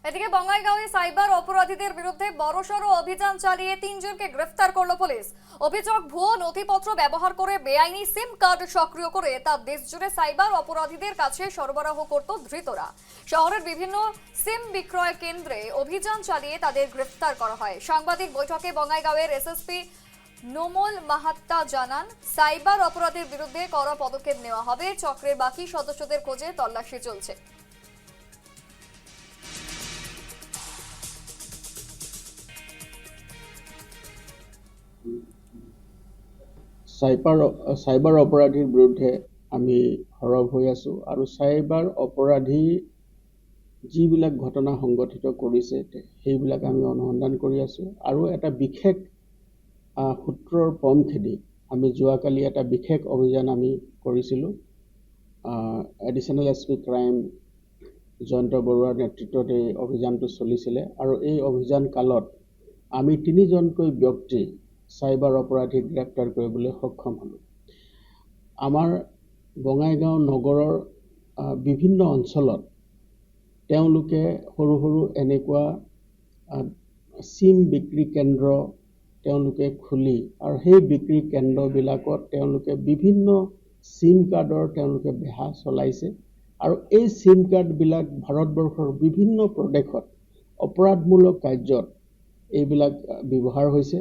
এদিকে বঙ্গাইগাঁওয়ে সাইবার অপরাধীদের বিরুদ্ধে বড়সড় অভিযান চালিয়ে 3 জনকে গ্রেফতার করল পুলিশ। অভিযোগ, ভুয়ো নথিপত্র ব্যবহার করে বেআইনি সিম কার্ড সক্রিয় করে তা দেশজুড়ে সাইবার অপরাধীদের কাছে সরবরাহ করত ধৃতরা। শহরের বিভিন্ন সিম বিক্রয় কেন্দ্রে অভিযান চালিয়ে তাদের গ্রেফতার করা হয়। সাংবাদিক বৈঠকে বঙ্গাইগাঁওয়ের এসএসপি নোমল মাহাত্তা জানান, সাইবার অপরাধের বিরুদ্ধে কড়া পদক্ষেপ নেওয়া হবে। চক্রের বাকি সদস্যদের খোঁজে তল্লাশি চলছে। চাইবাৰ অপৰাধীৰ বিৰুদ্ধে আমি সৰব হৈ আছোঁ আৰু চাইবাৰ অপৰাধী যিবিলাক ঘটনা সংঘটিত কৰিছে সেইবিলাক আমি অনুসন্ধান কৰি আছোঁ। আৰু এটা বিশেষ সূত্ৰৰ পম খেদি আমি যোৱাকালি এটা বিশেষ অভিযান আমি কৰিছিলোঁ। Additional S P crime Jayanta বৰুৱাৰ নেতৃত্বত এই অভিযানটো চলিছিলে আৰু এই অভিযান কালত আমি 3 জনকৈ ব্যক্তি চাইবাৰ অপৰাধীক গ্ৰেপ্তাৰ কৰিবলৈ সক্ষম হ'লোঁ। আমাৰ বঙাইগাঁও নগৰৰ বিভিন্ন অঞ্চলত তেওঁলোকে সৰু সৰু এনেকুৱা সিম বিক্ৰী কেন্দ্ৰ তেওঁলোকে খুলি আৰু সেই বিক্ৰী কেন্দ্ৰবিলাকত তেওঁলোকে বিভিন্ন সিম কাৰ্ডৰ তেওঁলোকে বেহা চলাইছে আৰু এই সিম কাৰ্ডবিলাক ভাৰতবৰ্ষৰ বিভিন্ন প্ৰদেশত অপৰাধমূলক কাৰ্যত এইবিলাক ব্যৱহাৰ হৈছে।